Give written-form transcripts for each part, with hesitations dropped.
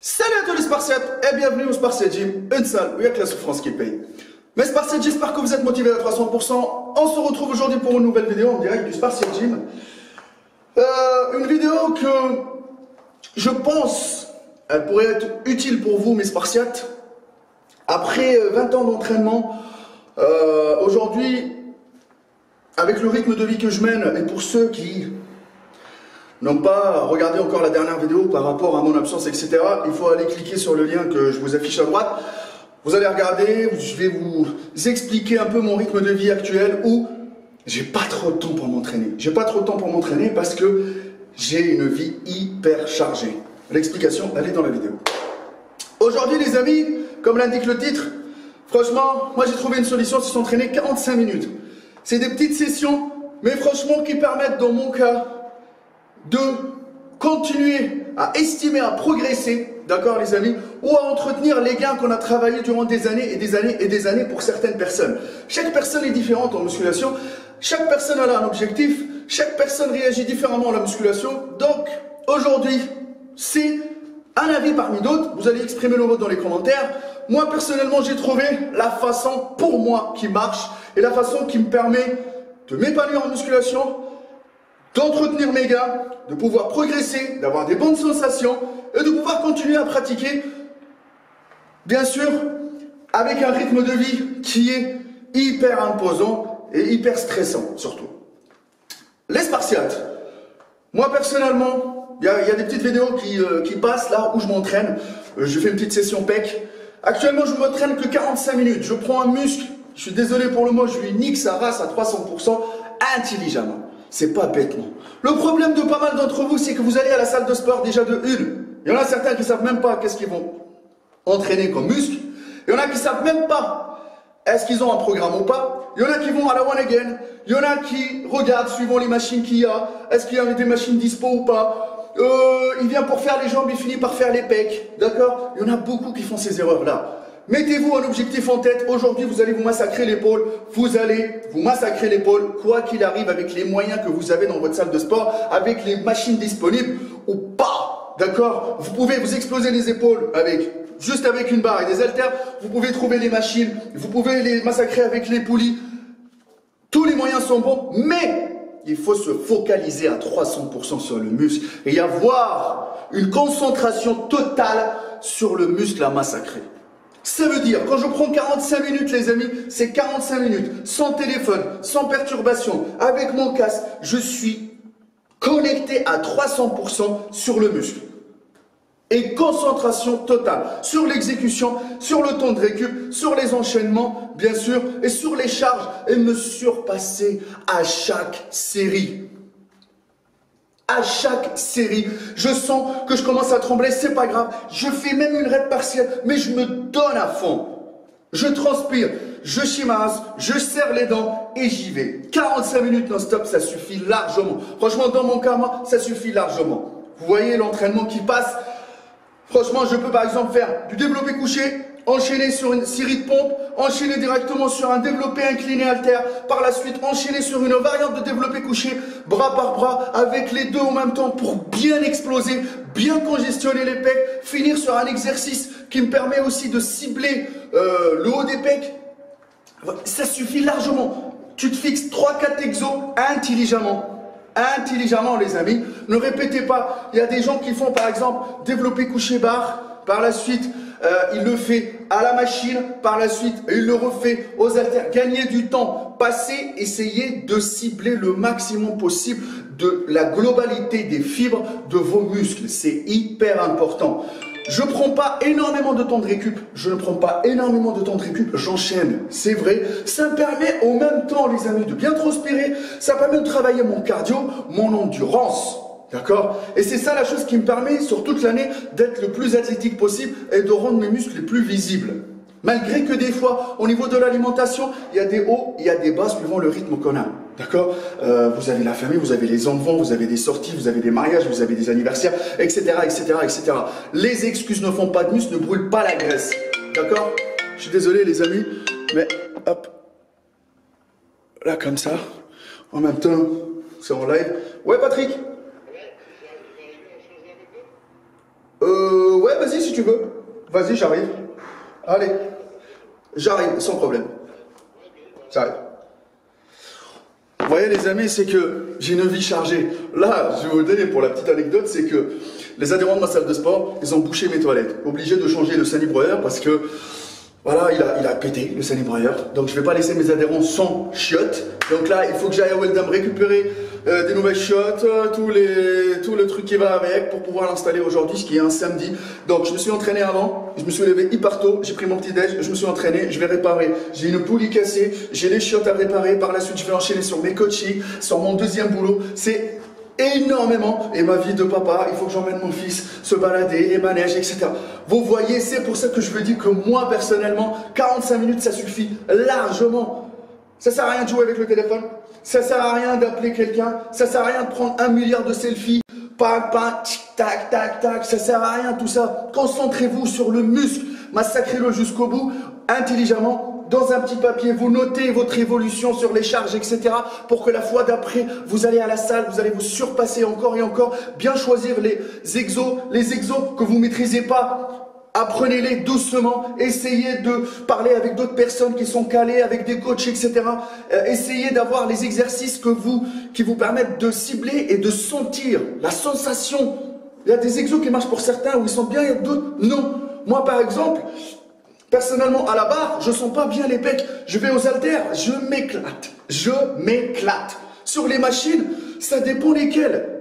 Salut à tous les Spartiates et bienvenue au Spartiate Gym, une salle où il n'y a que la souffrance qui paye. Mes Spartiates, j'espère que vous êtes motivés à 300%. On se retrouve aujourd'hui pour une nouvelle vidéo en direct du Spartiate Gym. Une vidéo que je pense elle pourrait être utile pour vous, mes Spartiates. Après 20 ans d'entraînement, aujourd'hui, avec le rythme de vie que je mène, et pour ceux qui n'ont pas regardé encore la dernière vidéo par rapport à mon absence, etc., il faut aller cliquer sur le lien que je vous affiche à droite. Vous allez regarder, je vais vous expliquer un peu mon rythme de vie actuel où j'ai pas trop de temps pour m'entraîner. J'ai pas trop de temps pour m'entraîner parce que j'ai une vie hyper chargée. L'explication, elle est dans la vidéo. Aujourd'hui, les amis, comme l'indique le titre, franchement, moi j'ai trouvé une solution, c'est s'entraîner 45 minutes. C'est des petites sessions, mais franchement qui permettent, dans mon cas, de continuer à estimer, à progresser, d'accord les amis, ou à entretenir les gains qu'on a travaillés durant des années et des années et des années pour certaines personnes. Chaque personne est différente en musculation, chaque personne a un objectif, chaque personne réagit différemment à la musculation. Donc aujourd'hui, c'est un avis parmi d'autres, vous allez exprimer le vôtre dans les commentaires. Moi personnellement, j'ai trouvé la façon pour moi qui marche et la façon qui me permet de m'épanouir en musculation, d'entretenir mes gains, de pouvoir progresser, d'avoir des bonnes sensations et de pouvoir continuer à pratiquer, bien sûr, avec un rythme de vie qui est hyper imposant et hyper stressant, surtout. Les Spartiates, moi personnellement, il y a des petites vidéos qui passent là où je m'entraîne, je fais une petite session pec. Actuellement, je ne m'entraîne que 45 minutes, je prends un muscle, je suis désolé pour le mot, je lui nique sa race à 300% intelligemment. C'est pas bêtement. Le problème de pas mal d'entre vous, c'est que vous allez à la salle de sport déjà de une. Il y en a certains qui savent même pas qu'est-ce qu'ils vont entraîner comme muscle. Il y en a qui savent même pas est-ce qu'ils ont un programme ou pas. Il y en a qui vont à la one again. Il y en a qui regardent suivant les machines qu'il y a. Est-ce qu'il y a des machines dispo ou pas. Il vient pour faire les jambes, il finit par faire les pecs. D'accord? Il y en a beaucoup qui font ces erreurs-là. Mettez-vous un objectif en tête. Aujourd'hui, vous allez vous massacrer l'épaule. Vous allez vous massacrer l'épaule, quoi qu'il arrive, avec les moyens que vous avez dans votre salle de sport, avec les machines disponibles ou pas. D'accord? Vous pouvez vous exploser les épaules juste avec une barre et des haltères. Vous pouvez trouver les machines. Vous pouvez les massacrer avec les poulies. Tous les moyens sont bons, mais il faut se focaliser à 300% sur le muscle et y avoir une concentration totale sur le muscle à massacrer. Ça veut dire, quand je prends 45 minutes, les amis, c'est 45 minutes, sans téléphone, sans perturbation, avec mon casque, je suis connecté à 300% sur le muscle. Et concentration totale sur l'exécution, sur le temps de récup, sur les enchaînements, bien sûr, et sur les charges, et me surpasser à chaque série. À chaque série, je sens que je commence à trembler, c'est pas grave, je fais même une raide partielle, mais je me donne à fond. Je transpire, je chimasse, je serre les dents et j'y vais. 45 minutes non-stop, ça suffit largement. Franchement, dans mon cas, moi, ça suffit largement. Vous voyez l'entraînement qui passe. Franchement, je peux par exemple faire du développé couché, enchaîner sur une série de pompes, enchaîner directement sur un développé incliné haltère, par la suite enchaîner sur une variante de développé couché, bras par bras, avec les deux en même temps pour bien exploser, bien congestionner les pecs, finir sur un exercice qui me permet aussi de cibler le haut des pecs. Ça suffit largement. Tu te fixes 3-4 exos intelligemment. Intelligemment, les amis. Ne répétez pas. Il y a des gens qui font par exemple développé couché barre, par la suite il le fait à la machine, par la suite il le refait aux haltères. Gagnez du temps, passez, essayez de cibler le maximum possible de la globalité des fibres de vos muscles. C'est hyper important. Je ne prends pas énormément de temps de récup, j'enchaîne, c'est vrai. Ça me permet au même temps, les amis, de bien transpirer, ça permet de travailler mon cardio, mon endurance. D'accord? Et c'est ça la chose qui me permet sur toute l'année d'être le plus athlétique possible et de rendre mes muscles les plus visibles. Malgré que des fois, au niveau de l'alimentation, il y a des hauts, il y a des bas suivant le rythme qu'on a. D'accord? Vous avez la famille, vous avez les enfants, vous avez des sorties, vous avez des mariages, vous avez des anniversaires, etc., etc., etc. Les excuses ne font pas de muscle, ne brûlent pas la graisse. D'accord? Je suis désolé les amis, mais hop. Là comme ça, en même temps, c'est en live. Ouais Patrick? Ouais, vas-y si tu veux. Vas-y, j'arrive. Allez. J'arrive, sans problème. J'arrive. Vous voyez les amis, c'est que j'ai une vie chargée. Là, je vais vous le donner pour la petite anecdote, c'est que les adhérents de ma salle de sport, ils ont bouché mes toilettes. Obligé de changer le salibreur parce que, voilà, il a pété le salibreur. Donc je ne vais pas laisser mes adhérents sans chiottes. Donc là, il faut que j'aille à Weldam récupérer des nouvelles chiottes, tout le truc qui va avec pour pouvoir l'installer aujourd'hui, ce qui est un samedi. Donc je me suis entraîné avant, je me suis levé hyper tôt, j'ai pris mon petit déj, je me suis entraîné, je vais réparer. J'ai une poulie cassée, j'ai les chiottes à réparer, par la suite je vais enchaîner sur mes coachings, sur mon deuxième boulot. C'est énormément, et ma vie de papa, il faut que j'emmène mon fils se balader, les manèges, etc. Vous voyez, c'est pour ça que je veux dire que moi personnellement, 45 minutes ça suffit largement. Ça sert à rien de jouer avec le téléphone, ça sert à rien d'appeler quelqu'un, ça sert à rien de prendre 1 milliard de selfies, tic tac tac tac, ça sert à rien tout ça. Concentrez-vous sur le muscle, massacrez-le jusqu'au bout, intelligemment. Dans un petit papier, vous notez votre évolution sur les charges, etc. pour que la fois d'après, vous allez à la salle, vous allez vous surpasser encore et encore. Bien choisir les exos que vous ne maîtrisez pas. Apprenez-les doucement, essayez de parler avec d'autres personnes qui sont calées, avec des coachs, etc. Essayez d'avoir les exercices qui vous permettent de cibler et de sentir la sensation. Il y a des exos qui marchent pour certains où ils sont bien, il y a d'autres non. Moi par exemple, personnellement, à la barre, je sens pas bien les pecs. Je vais aux haltères, je m'éclate. Je m'éclate. Sur les machines, ça dépend lesquelles.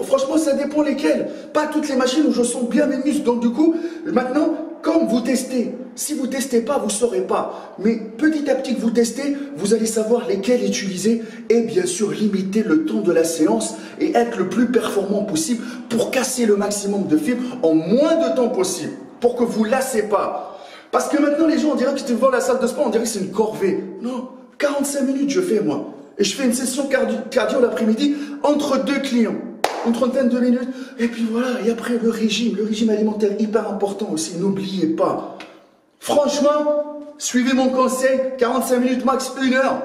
Franchement, ça dépend lesquelles. Pas toutes les machines où je sens bien mes muscles. Donc du coup, maintenant, comme vous testez, si vous testez pas, vous saurez pas. Mais petit à petit que vous testez, vous allez savoir lesquelles utiliser et bien sûr limiter le temps de la séance et être le plus performant possible pour casser le maximum de fibres en moins de temps possible. Pour que vous lassez pas. Parce que maintenant, les gens, on dirait que devant la salle de sport, on dirait que c'est une corvée. Non, 45 minutes, je fais, moi. Et je fais une session cardio l'après-midi entre 2 clients. Une trentaine de minutes. Et puis voilà, et après, le régime alimentaire, hyper important aussi. N'oubliez pas. Franchement, suivez mon conseil, 45 minutes max, 1 heure.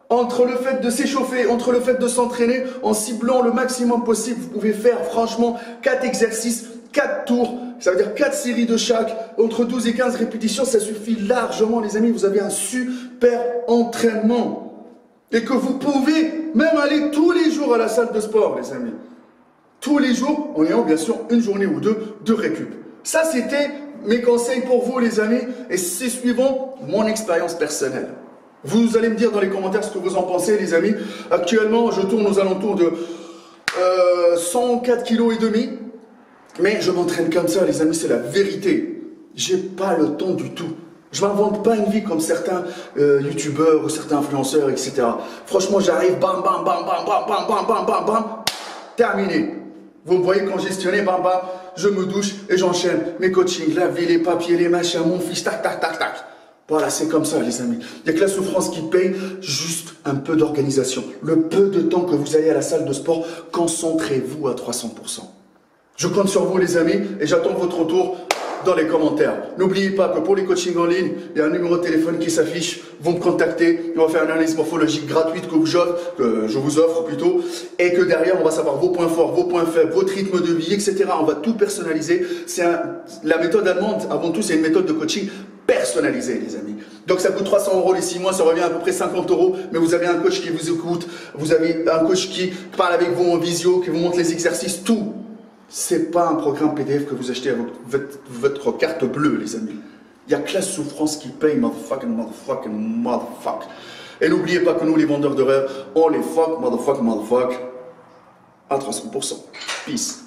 Entre le fait de s'échauffer, entre le fait de s'entraîner, en ciblant le maximum possible, vous pouvez faire, franchement, 4 exercices, 4 tours. Ça veut dire 4 séries de chaque, entre 12 et 15 répétitions, ça suffit largement les amis, vous avez un super entraînement. Et que vous pouvez même aller tous les jours à la salle de sport les amis. Tous les jours, en ayant bien sûr une journée ou deux de récup. Ça c'était mes conseils pour vous les amis, et c'est suivant mon expérience personnelle. Vous allez me dire dans les commentaires ce que vous en pensez les amis. Actuellement, je tourne aux alentours de 104,5 kg. Mais je m'entraîne comme ça, les amis, c'est la vérité. J'ai pas le temps du tout. Je m'invente pas une vie comme certains youtubeurs ou certains influenceurs, etc. Franchement, j'arrive, bam, bam, bam, bam, bam, bam, bam, bam, bam, bam, terminé. Vous me voyez congestionné, bam, bam, je me douche et j'enchaîne mes coachings, la vie, les papiers, les machins, mon fils, tac, tac, tac, tac. Voilà, c'est comme ça, les amis. Il n'y a que la souffrance qui paye, juste un peu d'organisation. Le peu de temps que vous allez à la salle de sport, concentrez-vous à 300%. Je compte sur vous les amis et j'attends votre retour dans les commentaires. N'oubliez pas que pour les coachings en ligne, il y a un numéro de téléphone qui s'affiche. Vous me contactez, on va faire une analyse morphologique gratuite que je vous offre plutôt, et que derrière on va savoir vos points forts, vos points faibles, votre rythme de vie, etc. On va tout personnaliser. La méthode allemande, avant tout, c'est une méthode de coaching personnalisée, les amis. Donc ça coûte 300 € les 6 mois, ça revient à peu près 50 €, mais vous avez un coach qui vous écoute, vous avez un coach qui parle avec vous en visio, qui vous montre les exercices, tout. C'est pas un programme PDF que vous achetez à votre carte bleue, les amis. Il y a que la souffrance qui paye, motherfucking. Et n'oubliez pas que nous, les vendeurs de rêves, on les fuck, motherfuck, à 300%. Peace.